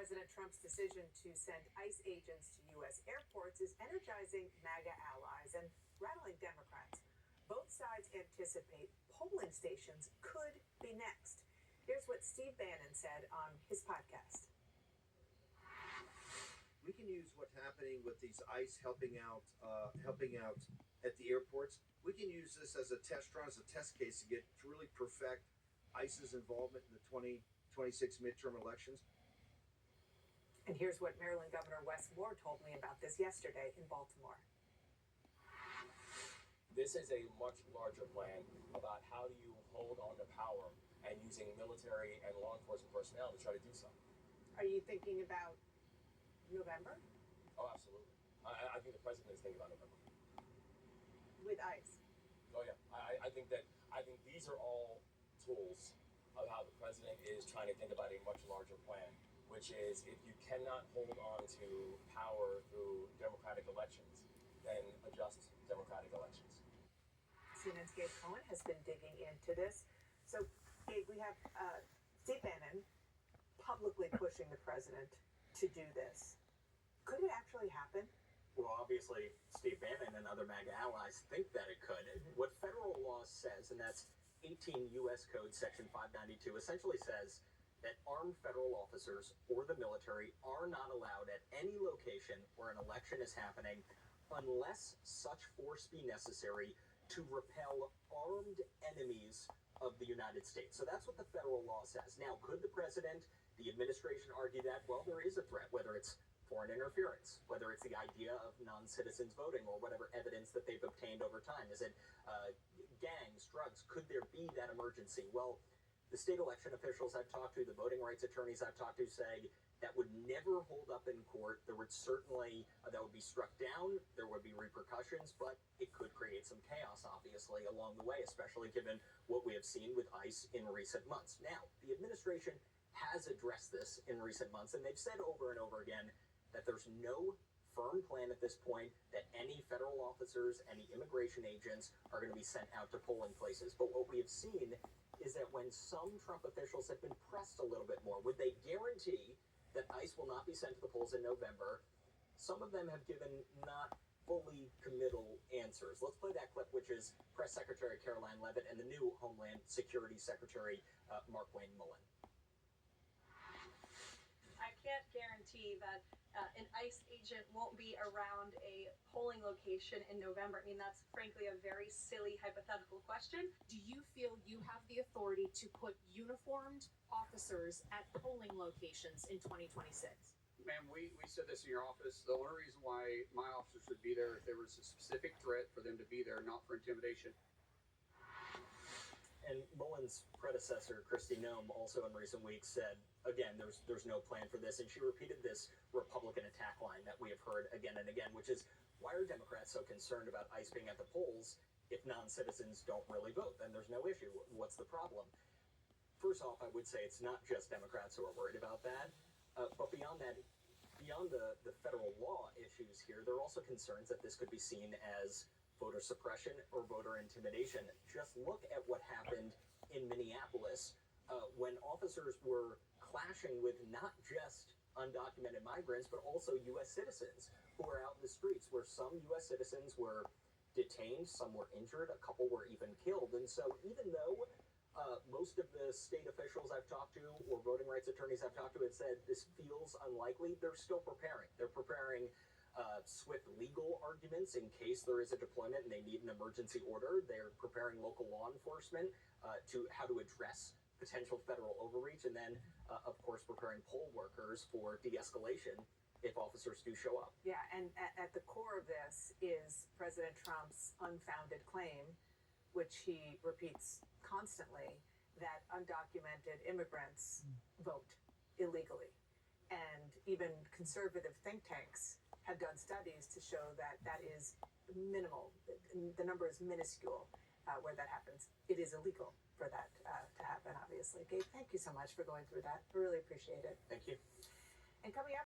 President Trump's decision to send ICE agents to U.S. airports is energizing MAGA allies and rattling Democrats. Both sides anticipate polling stations could be next. Here's what Steve Bannon said on his podcast. We can use what's happening with these ICE helping out at the airports. We can use this as a test run, as a test case to really perfect ICE's involvement in the 2026 midterm elections. And here's what Maryland Governor Wes Moore told me about this yesterday in Baltimore. This is a much larger plan about how do you hold on to power and using military and law enforcement personnel to try to do so. Are you thinking about November? Oh, absolutely. I think the president is thinking about November. With ICE? Oh, yeah. I think these are all tools of how the president is trying to think about a much larger plan, which is if you cannot hold on to power through democratic elections, then adjust democratic elections. CNN's Gabe Cohen has been digging into this. So, Gabe, we have Steve Bannon publicly pushing the president to do this. Could it actually happen? Well, obviously, Steve Bannon and other MAGA allies think that it could. Mm-hmm. What federal law says, and that's 18 U.S. Code Section 592, essentially says that armed federal officers or the military are not allowed at any location where an election is happening unless such force be necessary to repel armed enemies of the United States. So that's what the federal law says. Now, could the president, the administration argue that? Well, there is a threat, whether it's foreign interference, whether it's the idea of non-citizens voting or whatever evidence that they've obtained over time. Is it gangs, drugs? Could there be that emergency? Well, the state election officials I've talked to, the voting rights attorneys I've talked to say that would never hold up in court. There would certainly, that would be struck down. There would be repercussions, but it could create some chaos, obviously, along the way, especially given what we have seen with ICE in recent months. Now, the administration has addressed this in recent months, and they've said over and over again that there's no firm plan at this point that any federal officers, any immigration agents are going to be sent out to polling places. But what we have seen is that when some Trump officials have been pressed a little bit more, would they guarantee that ICE will not be sent to the polls in November? Some of them have given not fully committal answers. Let's play that clip, which is Press Secretary Caroline Leavitt and the new Homeland Security Secretary Markwayne Mullin. I can't guarantee that an ICE agent won't be around a polling location in November. I mean, that's frankly a very silly hypothetical question. Do you feel you have the authority to put uniformed officers at polling locations in 2026? Ma'am, we said this in your office. The only reason why my officers would be there if there was a specific threat for them to be there, not for intimidation. And Mullen's predecessor, Kristi Noem, also in recent weeks said, again, there's no plan for this. And she repeated this Republican attack line that we have heard again and again, which is, why are Democrats so concerned about ICE being at the polls if non-citizens don't really vote? Then there's no issue. What's the problem? First off, I would say it's not just Democrats who are worried about that. But beyond that, beyond the federal law issues here, there are also concerns that this could be seen as voter suppression or voter intimidation. Just look at what happened in Minneapolis when officers were clashing with not just undocumented migrants, but also U.S. citizens who were out in the streets, where some U.S. citizens were detained, some were injured, a couple were even killed. And so even though most of the state officials I've talked to or voting rights attorneys I've talked to have said this feels unlikely, they're still preparing. They're preparing swift legal arguments in case there is a deployment and they need an emergency order. They're preparing local law enforcement to how to address potential federal overreach, and then, of course, preparing poll workers for de-escalation if officers do show up. Yeah, and at the core of this is President Trump's unfounded claim, which he repeats constantly, that undocumented immigrants vote illegally. And even conservative think tanks have done studies to show that that is minimal. The number is minuscule where that happens. It is illegal for that to happen, obviously. Gabe, thank you so much for going through that. I really appreciate it. Thank you. And coming up,